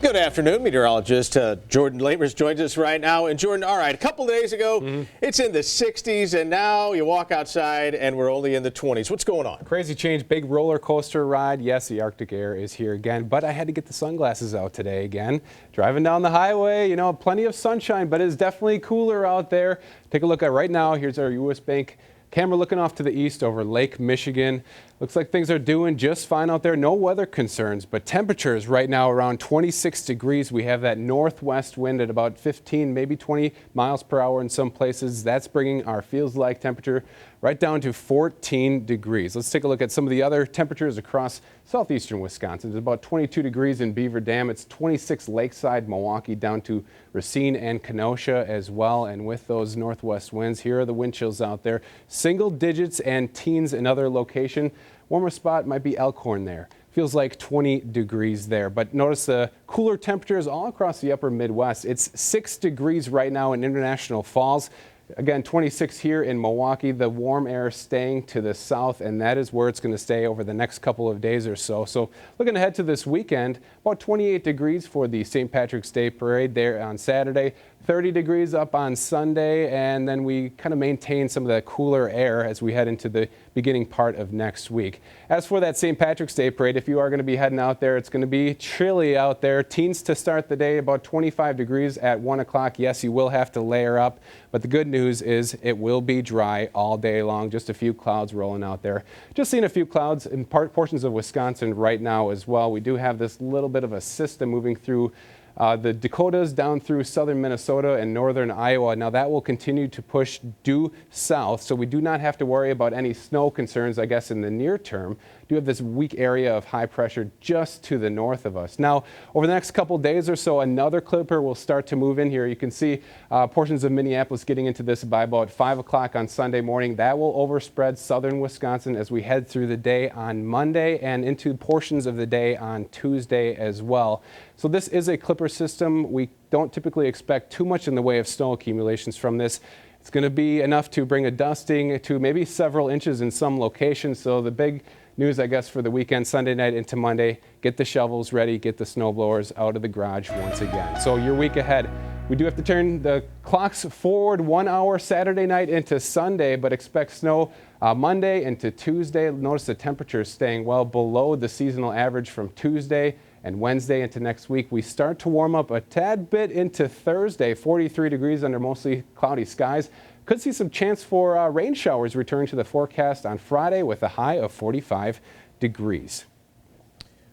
Good afternoon, meteorologist Jordan Lamers joins us right now. And Jordan, all right, a couple of days ago, it's in the 60s, and now you walk outside and we're only in the 20s. What's going on? Crazy change, big roller coaster ride. Yes, the Arctic air is here again, but I had to get the sunglasses out today again. Driving down the highway, plenty of sunshine, but it's definitely cooler out there. Take a look at right now. Here's our U.S. Bank camera looking off to the east over Lake Michigan. Looks like things are doing just fine out there. No weather concerns, but temperatures right now around 26 degrees. We have that northwest wind at about 15, maybe 20 miles per hour in some places. That's bringing our feels like temperature right down to 14 degrees. Let's take a look at some of the other temperatures across southeastern Wisconsin. It's about 22 degrees in Beaver Dam. It's 26 Lakeside, Milwaukee, down to Racine and Kenosha as well. And with those northwest winds, here are the wind chills out there. Single digits and teens in other location. Warmer spot might be Elkhorn there. Feels like 20 degrees there. But notice the cooler temperatures all across the upper Midwest. It's 6 degrees right now in International Falls. Again, 26 here in Milwaukee. The warm air staying to the south, and that is where it's going to stay over the next couple of days or so. So looking ahead to this weekend, about 28 degrees for the St. Patrick's Day Parade there on Saturday. 30 degrees up on Sunday, and then we kind of maintain some of that cooler air as we head into the beginning part of next week. As for that St. Patrick's Day Parade, if you are going to be heading out there, it's going to be chilly out there. Teens to start the day, about 25 degrees at 1 o'clock. Yes, you will have to layer up, but the good news is it will be dry all day long. Just a few clouds rolling out there. Just seeing a few clouds in portions of Wisconsin right now as well. We do have this little bit of a system moving through the Dakotas down through southern Minnesota and northern Iowa. Now that will continue to push due south, so we do not have to worry about any snow concerns, I guess, in the near term. Do have this weak area of high pressure just to the north of us. Now, over the next couple days or so, another clipper will start to move in here. You can see portions of Minneapolis getting into this by about 5 o'clock on Sunday morning. That will overspread southern Wisconsin as we head through the day on Monday and into portions of the day on Tuesday as well. So this is a clipper system. We don't typically expect too much in the way of snow accumulations from this. It's going to be enough to bring a dusting to maybe several inches in some locations. So the big news, I guess, for the weekend, Sunday night into Monday, get the shovels ready, get the snow blowers out of the garage once again. So your week ahead, we do have to turn the clocks forward 1 hour Saturday night into Sunday, but expect snow Monday into Tuesday. Notice the temperatures staying well below the seasonal average from Tuesday and Wednesday into next week. We start to warm up a tad bit into Thursday, 43 degrees under mostly cloudy skies. Could see some chance for rain showers returning to the forecast on Friday with a high of 45 degrees.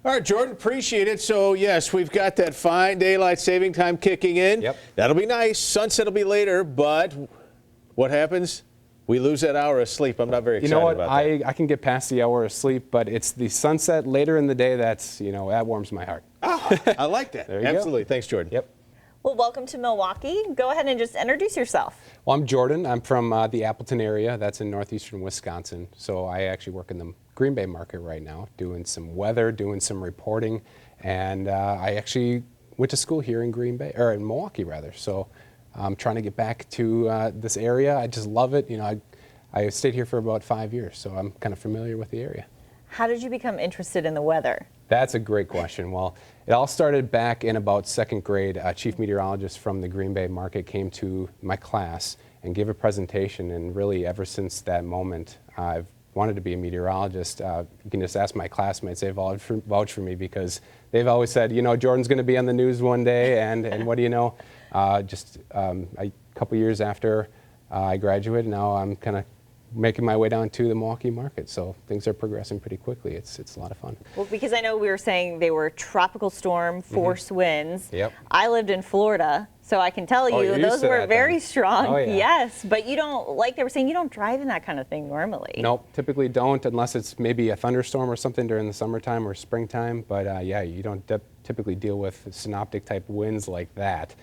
All right, Jordan, appreciate it. So, yes, we've got that fine daylight saving time kicking in. Yep. That'll be nice. Sunset will be later, but what happens? We lose that hour of sleep. I'm not very excited about that. I can get past the hour of sleep, but it's the sunset later in the day that's, that warms my heart. I like that. There you Absolutely. go. Thanks, Jordan. Yep. Well, welcome to Milwaukee. Go ahead and just introduce yourself. Well, I'm Jordan. I'm from the Appleton area. That's in northeastern Wisconsin. So I actually work in the Green Bay market right now, doing some weather, doing some reporting. And I actually went to school here in Green Bay, or in Milwaukee rather. So I'm trying to get back to this area. I just love it. I stayed here for about 5 years, so I'm kind of familiar with the area. How did you become interested in the weather? That's a great question. Well, it all started back in about second grade. A chief meteorologist from the Green Bay market came to my class and gave a presentation, and really ever since that moment, I've wanted to be a meteorologist. You can just ask my classmates. They vouch for me because they've always said, Jordan's going to be on the news one day, and what do you know? A couple years after I graduated, now I'm kind of making my way down to the Milwaukee market, so things are progressing pretty quickly. It's a lot of fun. Well, because I know we were saying they were tropical storm force winds. Yep. I lived in Florida, so I can tell you those were very strong. Oh, yeah. Yes, but you don't, like they were saying, you don't drive in that kind of thing normally. Nope, typically don't unless it's maybe a thunderstorm or something during the summertime or springtime, but yeah, you don't typically deal with synoptic type winds like that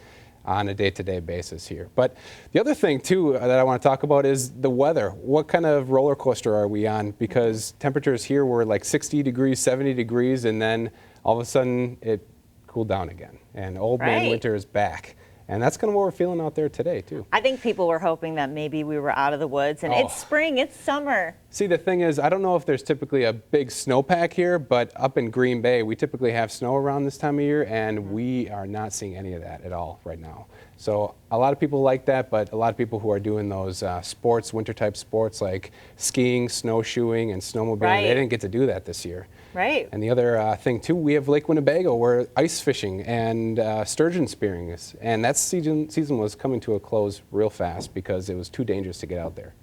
on a day-to-day basis here. But the other thing too that I want to talk about is the weather. What kind of roller coaster are we on? Because temperatures here were like 60 degrees, 70 degrees, and then all of a sudden it cooled down again. And old man winter is back. And that's kind of what we're feeling out there today, too. I think people were hoping that maybe we were out of the woods, and it's spring, it's summer. See, the thing is, I don't know if there's typically a big snowpack here, but up in Green Bay, we typically have snow around this time of year, and we are not seeing any of that at all right now. So a lot of people like that, but a lot of people who are doing those sports, winter-type sports like skiing, snowshoeing, and snowmobiling, Right. they didn't get to do that this year. Right. And the other thing, too, we have Lake Winnebago where ice fishing and sturgeon spearing is. And that season was coming to a close real fast because it was too dangerous to get out there.